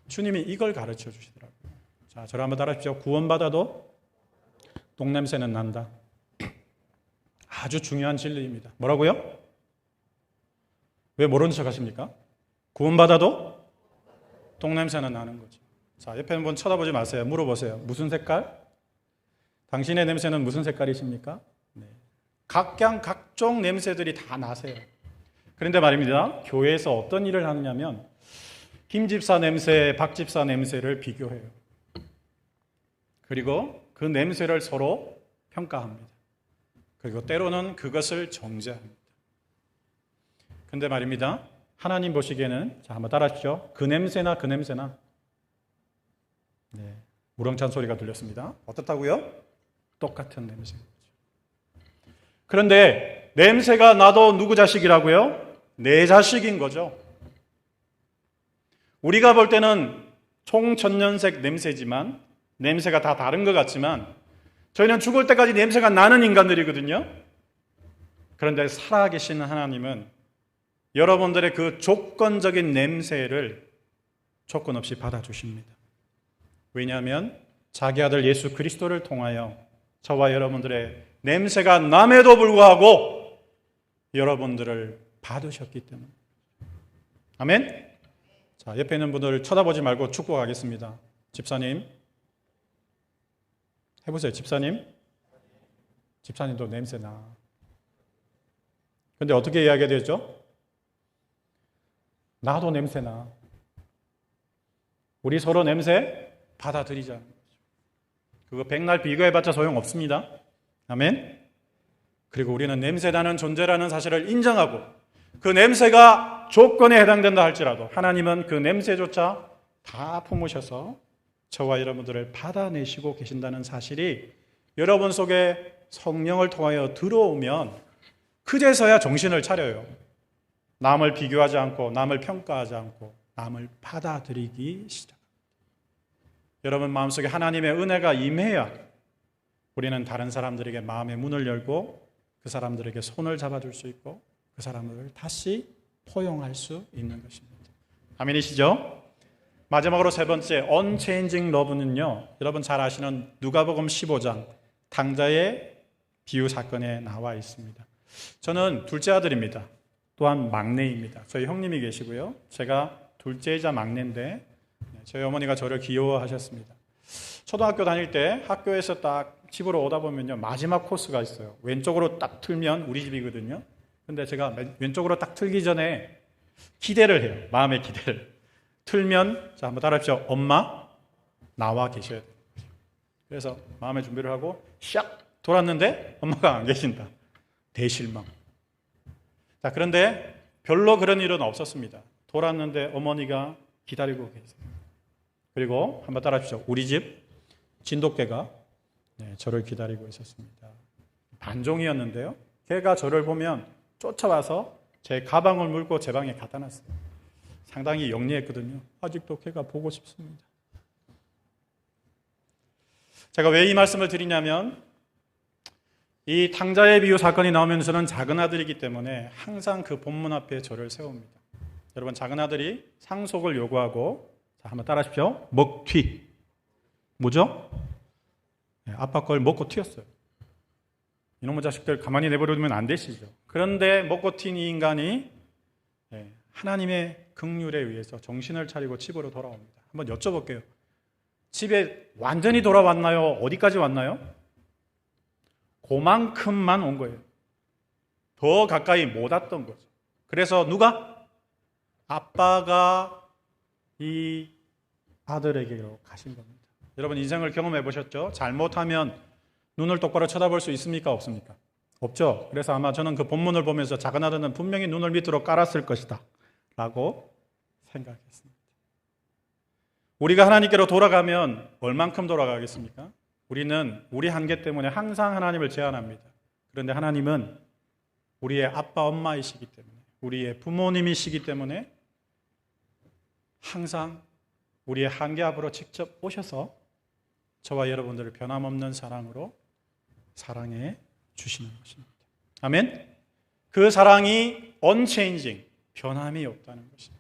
주님이 이걸 가르쳐 주시더라고요. 자, 저를 한번 따라하십시오. 구원받아도 똥냄새는 난다. 아주 중요한 진리입니다. 뭐라고요? 왜 모르는 척 하십니까? 구원받아도 똥냄새는 나는 거죠. 자, 옆에 한번 쳐다보지 마세요. 물어보세요. 무슨 색깔? 당신의 냄새는 무슨 색깔이십니까? 네. 각종 냄새들이 다 나세요. 그런데 말입니다. 교회에서 어떤 일을 하느냐면 김 집사 냄새, 박 집사 냄새를 비교해요. 그리고 그 냄새를 서로 평가합니다. 그리고 때로는 그것을 정죄합니다. 그런데 말입니다. 하나님 보시기에는, 자, 한번 따라하십시오. 그 냄새나 그 냄새나. 네, 우렁찬 소리가 들렸습니다. 어떻다고요? 똑같은 냄새인 거죠. 그런데 냄새가 나도 누구 자식이라고요? 내 자식인 거죠. 우리가 볼 때는 총천년색 냄새지만, 냄새가 다 다른 것 같지만 저희는 죽을 때까지 냄새가 나는 인간들이거든요. 그런데 살아계신 하나님은 여러분들의 그 조건적인 냄새를 조건 없이 받아주십니다. 왜냐하면 자기 아들 예수 그리스도를 통하여 저와 여러분들의 냄새가 남에도 불구하고 여러분들을 받으셨기 때문에. 아멘? 자, 옆에 있는 분들 쳐다보지 말고 축복하겠습니다. 집사님. 해보세요. 집사님. 집사님도 냄새 나. 근데 어떻게 이야기해야 되죠? 나도 냄새 나. 우리 서로 냄새 받아들이자. 그거 백날 비교해봤자 소용없습니다. 아멘. 그리고 우리는 냄새나는 존재라는 사실을 인정하고 그 냄새가 조건에 해당된다 할지라도 하나님은 그 냄새조차 다 품으셔서 저와 여러분들을 받아내시고 계신다는 사실이 여러분 속에 성령을 통하여 들어오면 그제서야 정신을 차려요. 남을 비교하지 않고 남을 평가하지 않고 남을 받아들이기 시작합니다. 여러분 마음속에 하나님의 은혜가 임해야 우리는 다른 사람들에게 마음의 문을 열고 그 사람들에게 손을 잡아줄 수 있고 그 사람을 다시 포용할 수 있는 것입니다. 아멘이시죠? 마지막으로 세 번째 Unchanging Love는요, 여러분 잘 아시는 누가복음 15장 탕자의 비유 사건에 나와 있습니다. 저는 둘째 아들입니다. 또한 막내입니다. 저희 형님이 계시고요. 제가 둘째이자 막내인데 저희 어머니가 저를 귀여워하셨습니다. 초등학교 다닐 때 학교에서 딱 집으로 오다 보면요, 마지막 코스가 있어요. 왼쪽으로 딱 틀면 우리 집이거든요. 근데 제가 왼쪽으로 딱 틀기 전에 기대를 해요. 마음의 기대를. 틀면, 자, 한번 따라합시오. 엄마, 나와 계셔야 돼요. 그래서 마음의 준비를 하고 샥 돌았는데 엄마가 안 계신다. 대실망. 자, 그런데 별로 그런 일은 없었습니다. 돌았는데 어머니가 기다리고 계세요. 그리고 한번 따라합시오. 우리 집 진돗개가 저를 기다리고 있었습니다. 반종이었는데요. 걔가 저를 보면 쫓아와서 제 가방을 물고 제 방에 갖다 놨어요. 상당히 영리했거든요. 아직도 걔가 보고 싶습니다. 제가 왜 이 말씀을 드리냐면 이 탕자의 비유 사건이 나오면 저는 작은 아들이기 때문에 항상 그 본문 앞에 저를 세웁니다. 여러분, 작은 아들이 상속을 요구하고, 자, 한번 따라하십시오. 먹튀. 뭐죠? 아빠 걸 먹고 튀었어요. 이놈의 자식들 가만히 내버려두면 안 되시죠. 그런데 먹고 튄 이 인간이 하나님의 긍휼에 의해서 정신을 차리고 집으로 돌아옵니다. 한번 여쭤볼게요. 집에 완전히 돌아왔나요? 어디까지 왔나요? 그만큼만 온 거예요. 더 가까이 못 왔던 거죠. 그래서 누가? 아빠가 이 아들에게로 가신 겁니다. 여러분 인생을 경험해 보셨죠? 잘못하면 눈을 똑바로 쳐다볼 수 있습니까? 없습니까? 없죠. 그래서 아마 저는 그 본문을 보면서 작은 아들은 분명히 눈을 밑으로 깔았을 것이다 라고 생각했습니다. 우리가 하나님께로 돌아가면 얼만큼 돌아가겠습니까? 우리는 우리 한계 때문에 항상 하나님을 제한합니다. 그런데 하나님은 우리의 아빠, 엄마이시기 때문에, 우리의 부모님이시기 때문에 항상 우리의 한계 앞으로 직접 오셔서 저와 여러분들을 변함없는 사랑으로 사랑해 주시는 것입니다. 아멘. 그 사랑이 unchanging, 변함이 없다는 것입니다.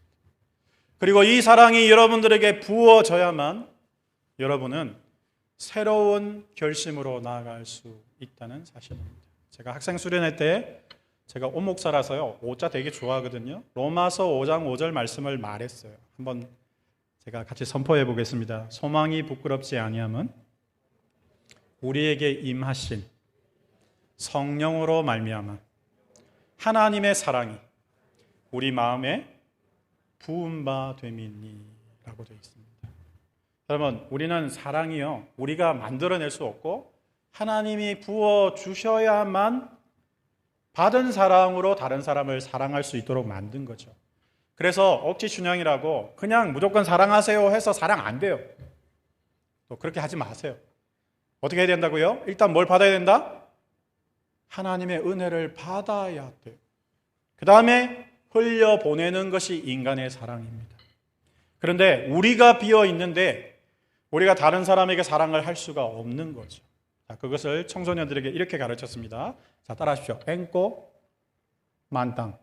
그리고 이 사랑이 여러분들에게 부어져야만 여러분은 새로운 결심으로 나아갈 수 있다는 사실입니다. 제가 학생 수련회 때 제가 오목사라서요, 5자 되게 좋아하거든요. 로마서 5장 5절 말씀을 말했어요. 한번 제가 같이 선포해 보겠습니다. 소망이 부끄럽지 아니함은 우리에게 임하신 성령으로 말미암아 하나님의 사랑이 우리 마음에 부은 바 됨이니라고 되어 있습니다. 여러분, 우리는 사랑이요, 우리가 만들어낼 수 없고 하나님이 부어 주셔야만 받은 사랑으로 다른 사람을 사랑할 수 있도록 만든 거죠. 그래서 억지 춘향이라고 그냥 무조건 사랑하세요 해서 사랑 안 돼요. 또 그렇게 하지 마세요. 어떻게 해야 된다고요? 일단 뭘 받아야 된다? 하나님의 은혜를 받아야 돼요. 그 다음에 흘려보내는 것이 인간의 사랑입니다. 그런데 우리가 비어 있는데 우리가 다른 사람에게 사랑을 할 수가 없는 거죠. 자, 그것을 청소년들에게 이렇게 가르쳤습니다. 자, 따라하십시오. 앵꼬 만땅.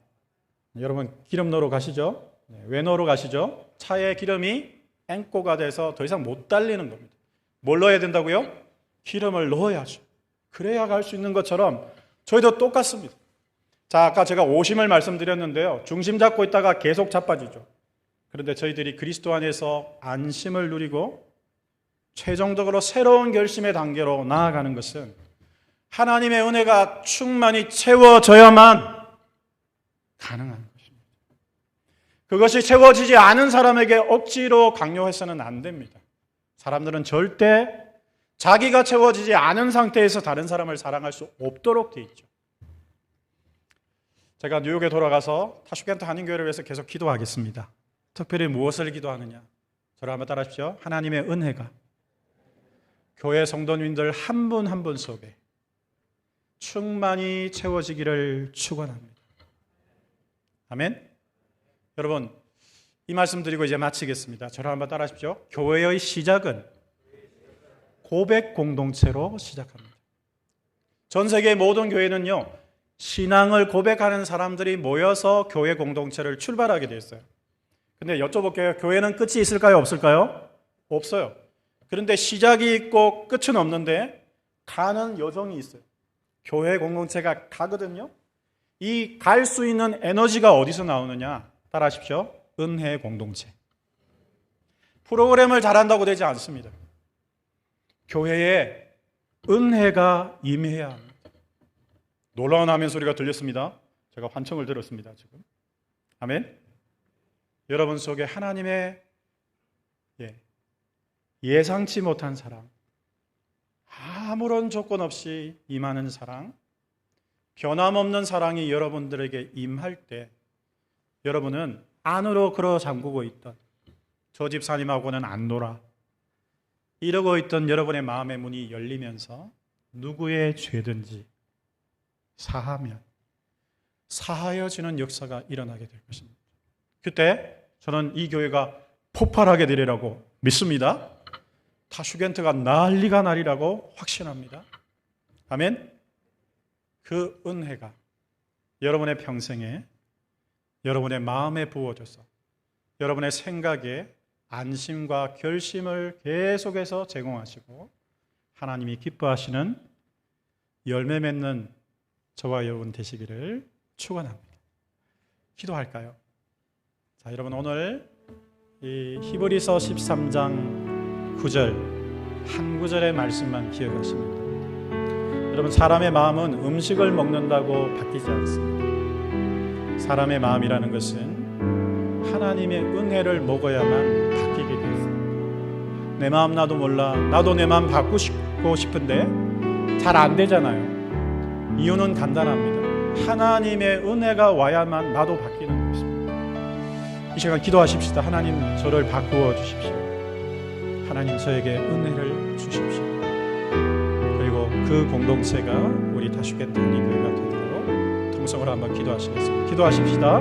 여러분 기름 넣으러 가시죠? 왜 넣으러 가시죠? 차에 기름이 앵꼬가 돼서 더 이상 못 달리는 겁니다. 뭘 넣어야 된다고요? 기름을 넣어야죠. 그래야 갈 수 있는 것처럼 저희도 똑같습니다. 자, 아까 제가 오심을 말씀드렸는데요, 중심 잡고 있다가 계속 자빠지죠. 그런데 저희들이 그리스도 안에서 안심을 누리고 최종적으로 새로운 결심의 단계로 나아가는 것은 하나님의 은혜가 충만히 채워져야만 가능한 것입니다. 그것이 채워지지 않은 사람에게 억지로 강요해서는 안 됩니다. 사람들은 절대 자기가 채워지지 않은 상태에서 다른 사람을 사랑할 수 없도록 되어 있죠. 제가 뉴욕에 돌아가서 타슈켄트 한인교회를 위해서 계속 기도하겠습니다. 특별히 무엇을 기도하느냐? 저를 한번 따라하십시오. 하나님의 은혜가 교회 성도님들 한 분 한 분 속에 충만히 채워지기를 축원합니다. 아멘. 여러분, 이 말씀 드리고 이제 마치겠습니다. 저를 한번 따라하십시오. 교회의 시작은 고백 공동체로 시작합니다. 전 세계 모든 교회는요, 신앙을 고백하는 사람들이 모여서 교회 공동체를 출발하게 되었어요. 근데 여쭤볼게요. 교회는 끝이 있을까요? 없을까요? 없어요. 그런데 시작이 있고 끝은 없는데 가는 여정이 있어요. 교회 공동체가 가거든요. 이 갈 수 있는 에너지가 어디서 나오느냐? 따라하십시오. 은혜 공동체. 프로그램을 잘한다고 되지 않습니다. 교회에 은혜가 임해야 합니다. 놀라운 아멘 소리가 들렸습니다. 제가 환청을 들었습니다. 지금. 아멘. 여러분 속에 하나님의 예상치 못한 사랑, 아무런 조건 없이 임하는 사랑, 변함없는 사랑이 여러분들에게 임할 때 여러분은 안으로 걸어 잠그고 있던 저 집사님하고는 안 놀아 이러고 있던 여러분의 마음의 문이 열리면서 누구의 죄든지 사하여지는 역사가 일어나게 될 것입니다. 그때 저는 이 교회가 폭발하게 되리라고 믿습니다. 타슈겐트가 난리가 나리라고 확신합니다. 아멘. 그 은혜가 여러분의 평생에, 여러분의 마음에 부어져서 여러분의 생각에 안심과 결심을 계속해서 제공하시고 하나님이 기뻐하시는 열매 맺는 저와 여러분 되시기를 축원합니다. 기도할까요? 자, 여러분 오늘 이 히브리서 13장 9절 한 구절의 말씀만 기억하십니다. 여러분, 사람의 마음은 음식을 먹는다고 바뀌지 않습니다. 사람의 마음이라는 것은 하나님의 은혜를 먹어야만 바뀌게 되어 있습니다. 내 마음 나도 몰라. 나도 내 마음 바꾸고 싶은데 잘 안 되잖아요. 이유는 간단합니다. 하나님의 은혜가 와야만 나도 바뀌는 것입니다. 이 시간 기도하십시다. 하나님, 저를 바꾸어 주십시오. 하나님 저에게 은혜를 주십시오. 그리고 그 공동체가 우리 다슈겐 단위교회가 되도록 통성으로 한번 기도하시겠습니다. 기도하십시다.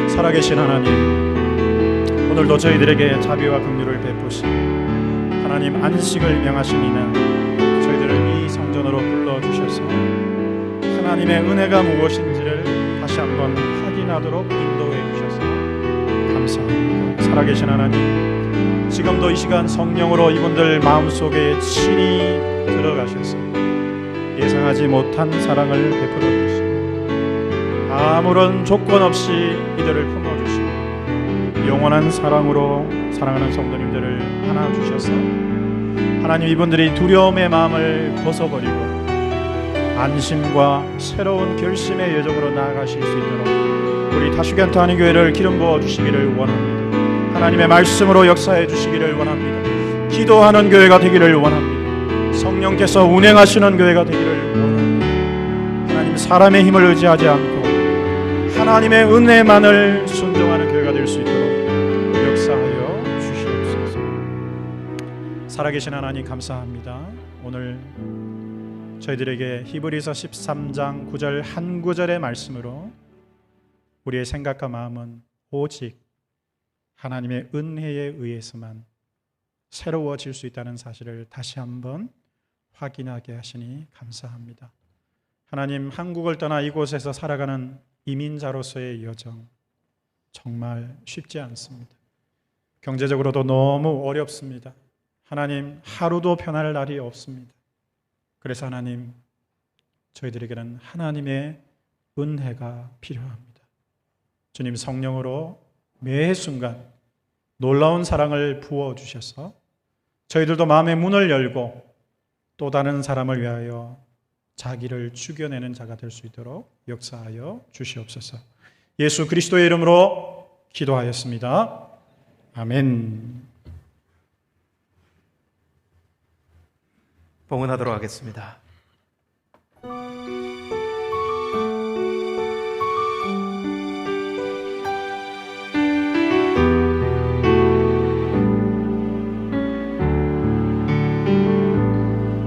살아계신 하나님, 오늘도 저희들에게 자비와 긍휼을 베푸시고 하나님 안식을 명하시니나 저희들을 이 성전으로 불러주셔서 하나님의 은혜가 무엇인지를 다시 한번 확인하도록 인도해 주셔서 감사합니다. 살아계신 하나님, 지금도 이 시간 성령으로 이분들 마음속에 친히 들어가셔서 예상하지 못한 사랑을 베풀어 주시고 아무런 조건 없이 이들을 품어주시고 영원한 사랑으로 사랑하는 성도님들을 안아주셔서 하나님 이분들이 두려움의 마음을 벗어버리고 안심과 새로운 결심의 여정으로 나아가실 수 있도록 우리 다슈겐 단위교회를 기름 부어 주시기를 원합니다. 하나님의 말씀으로 역사해 주시기를 원합니다. 기도하는 교회가 되기를 원합니다. 성령께서 운행하시는 교회가 되기를 원합니다. 하나님 사람의 힘을 의지하지 않고 하나님의 은혜만을 순종하는 교회가 될 수 있도록 역사하여 주시옵소서. 살아계신 하나님 감사합니다. 오늘 저희들에게 히브리서 13장 9절 한 구절의 말씀으로 우리의 생각과 마음은 오직 하나님의 은혜에 의해서만 새로워질 수 있다는 사실을 다시 한번 확인하게 하시니 감사합니다. 하나님, 한국을 떠나 이곳에서 살아가는 이민자로서의 여정 정말 쉽지 않습니다. 경제적으로도 너무 어렵습니다. 하나님, 하루도 편할 날이 없습니다. 그래서 하나님, 저희들에게는 하나님의 은혜가 필요합니다. 주님 성령으로 매 순간 놀라운 사랑을 부어주셔서 저희들도 마음의 문을 열고 또 다른 사람을 위하여 자기를 죽여내는 자가 될 수 있도록 역사하여 주시옵소서. 예수 그리스도의 이름으로 기도하였습니다. 아멘. 봉헌하도록 하겠습니다.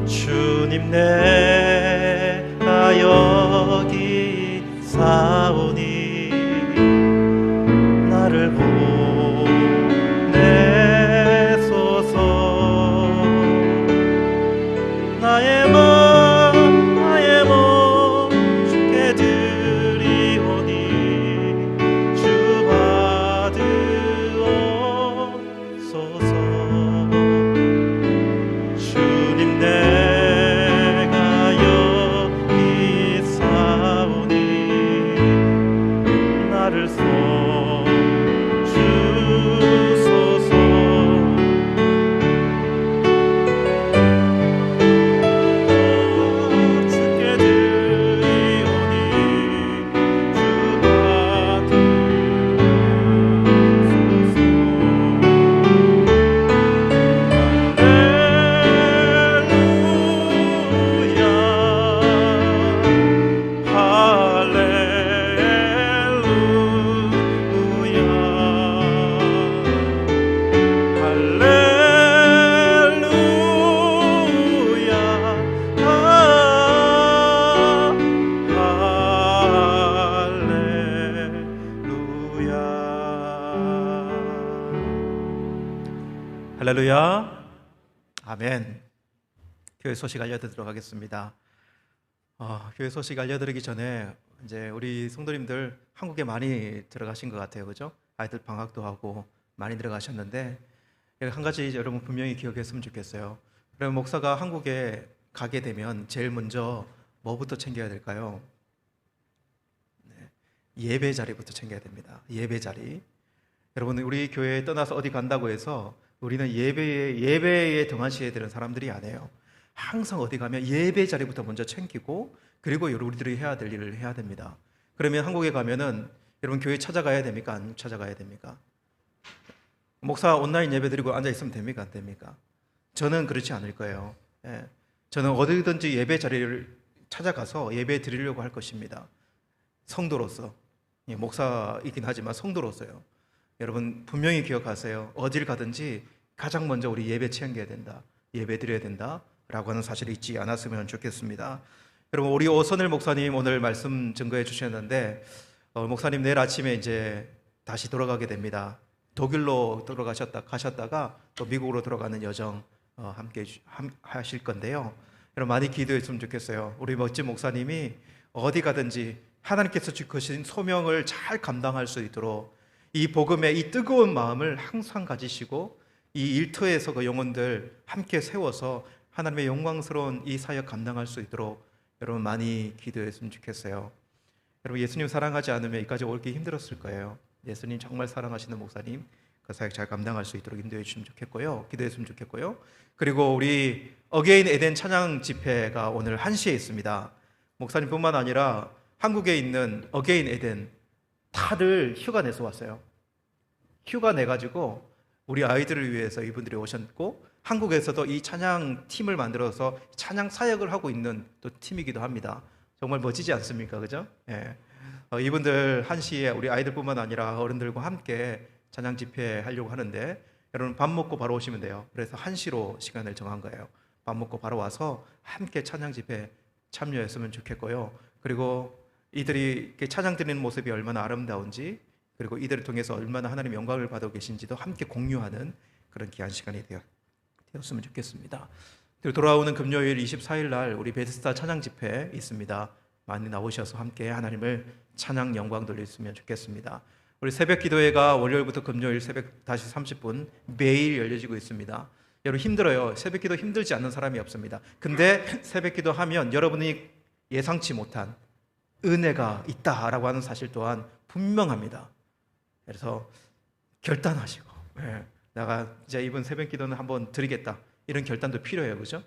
주님 내가 여기 사오니 나를 보내소서. 나의 몸 주께 드리오니 주 받으옵소서. 주님 내가 여기 사오니 나를 써주소서. 주께 드리오니 주 받으소서. 할렐루야. 아멘. 교회 소식 알려드리도록 하겠습니다. 교회 소식 알려드리기 전에 이제 우리 성도님들 한국에 많이 들어가신 것 같아요, 그죠? 아이들 방학도 하고 많이 들어가셨는데 한 가지 여러분 분명히 기억했으면 좋겠어요. 그러면 목사가 한국에 가게 되면 제일 먼저 뭐부터 챙겨야 될까요? 예배 자리부터 챙겨야 됩니다. 예배 자리. 여러분 우리 교회에 떠나서 어디 간다고 해서 우리는 예배에 등한시해야 되는 사람들이 아니에요. 항상 어디 가면 예배 자리부터 먼저 챙기고 그리고 우리들이 해야 될 일을 해야 됩니다. 그러면 한국에 가면은 여러분 교회 찾아가야 됩니까? 안 찾아가야 됩니까? 목사 온라인 예배 드리고 앉아 있으면 됩니까? 안 됩니까? 저는 그렇지 않을 거예요. 저는 어디든지 예배 자리를 찾아가서 예배 드리려고 할 것입니다. 성도로서. 목사이긴 하지만 성도로서요. 여러분 분명히 기억하세요. 어딜 가든지 가장 먼저 우리 예배 챙겨야 된다, 예배 드려야 된다라고 하는 사실이 잊지 않았으면 좋겠습니다. 여러분, 우리 오선일 목사님 오늘 말씀 증거해 주셨는데 목사님 내일 아침에 이제 다시 돌아가게 됩니다. 독일로 가셨다가 또 미국으로 돌아가는 여정 함께 하실 건데요. 여러분 많이 기도했으면 좋겠어요. 우리 멋진 목사님이 어디 가든지 하나님께서 주신 소명을 잘 감당할 수 있도록 이 복음의 이 뜨거운 마음을 항상 가지시고 이 일터에서 그 영혼들 함께 세워서 하나님의 영광스러운 이 사역 감당할 수 있도록 여러분 많이 기도했으면 좋겠어요. 여러분 예수님 사랑하지 않으면 여기까지 오기 힘들었을 거예요. 예수님 정말 사랑하시는 목사님 그 사역 잘 감당할 수 있도록 인도해 주시면 좋겠고요. 기도했으면 좋겠고요. 그리고 우리 어게인 에덴 찬양 집회가 오늘 1시에 있습니다. 목사님뿐만 아니라 한국에 있는 어게인 에덴 다들 휴가 내서 왔어요. 휴가 내가지고 우리 아이들을 위해서 이분들이 오셨고 한국에서도 이 찬양 팀을 만들어서 찬양 사역을 하고 있는 또 팀이기도 합니다. 정말 멋지지 않습니까? 그죠? 예. 이분들 1시에 우리 아이들뿐만 아니라 어른들과 함께 찬양 집회 하려고 하는데 여러분 밥 먹고 바로 오시면 돼요. 그래서 1시로 시간을 정한 거예요. 밥 먹고 바로 와서 함께 찬양 집회 참여했으면 좋겠고요. 그리고 이들이 이렇게 찬양 드리는 모습이 얼마나 아름다운지 그리고 이들을 통해서 얼마나 하나님 영광을 받고 계신지도 함께 공유하는 그런 귀한 시간이 되었으면 좋겠습니다. 그리고 돌아오는 금요일 24일 날 우리 베데스다 찬양 집회 있습니다. 많이 나오셔서 함께 하나님을 찬양 영광 돌렸으면 좋겠습니다. 우리 새벽 기도회가 월요일부터 금요일 새벽 5시 30분 매일 열려지고 있습니다. 여러분 힘들어요. 새벽 기도 힘들지 않는 사람이 없습니다. 근데 새벽 기도 하면 여러분이 예상치 못한 은혜가 있다라고 하는 사실 또한 분명합니다. 그래서 결단하시고 내가 이제 이번 새벽 기도는 한번 드리겠다 이런 결단도 필요해요. 그죠?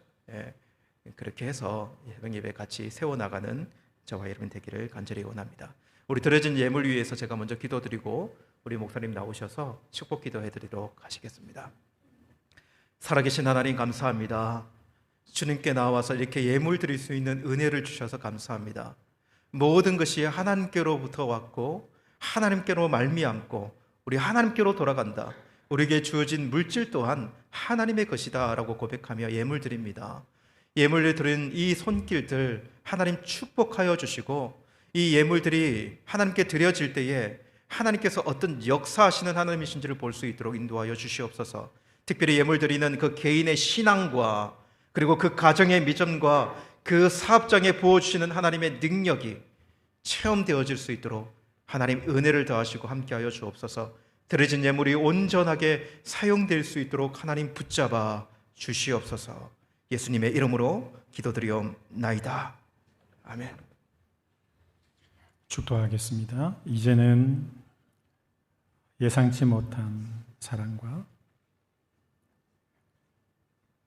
그렇게 해서 새벽 예배 같이 세워나가는 저와 여러분 되기를 간절히 원합니다. 우리 드려진 예물 위해서 제가 먼저 기도드리고 우리 목사님 나오셔서 축복 기도해드리도록 하시겠습니다. 살아계신 하나님 감사합니다. 주님께 나와서 이렇게 예물 드릴 수 있는 은혜를 주셔서 감사합니다. 모든 것이 하나님께로부터 왔고 하나님께로 말미암고 우리 하나님께로 돌아간다. 우리에게 주어진 물질 또한 하나님의 것이다 라고 고백하며 예물 드립니다. 예물을 드린 이 손길들 하나님 축복하여 주시고 이 예물들이 하나님께 드려질 때에 하나님께서 어떤 역사하시는 하나님이신지를 볼 수 있도록 인도하여 주시옵소서. 특별히 예물 드리는 그 개인의 신앙과 그리고 그 가정의 미전과 그 사업장에 부어주시는 하나님의 능력이 체험되어질 수 있도록 하나님 은혜를 더하시고 함께하여 주옵소서. 드려진 예물이 온전하게 사용될 수 있도록 하나님 붙잡아 주시옵소서. 예수님의 이름으로 기도드리옵나이다. 아멘. 축도하겠습니다. 이제는 예상치 못한 사랑과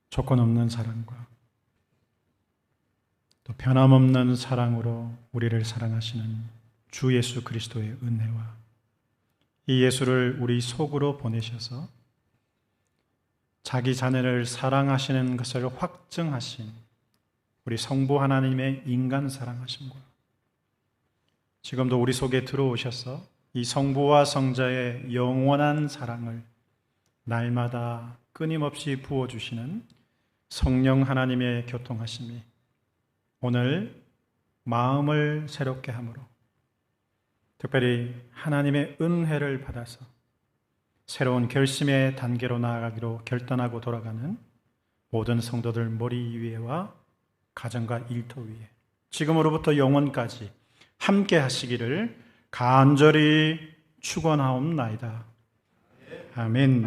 조건 없는 사랑과 또 변함없는 사랑으로 우리를 사랑하시는 주 예수 그리스도의 은혜와 이 예수를 우리 속으로 보내셔서 자기 자녀를 사랑하시는 것을 확증하신 우리 성부 하나님의 인간 사랑하심과 지금도 우리 속에 들어오셔서 이 성부와 성자의 영원한 사랑을 날마다 끊임없이 부어주시는 성령 하나님의 교통하심이 오늘 마음을 새롭게 함으로 특별히 하나님의 은혜를 받아서 새로운 결심의 단계로 나아가기로 결단하고 돌아가는 모든 성도들 머리 위에와 가정과 일터 위에 지금으로부터 영원까지 함께 하시기를 간절히 축원하옵나이다. 아멘.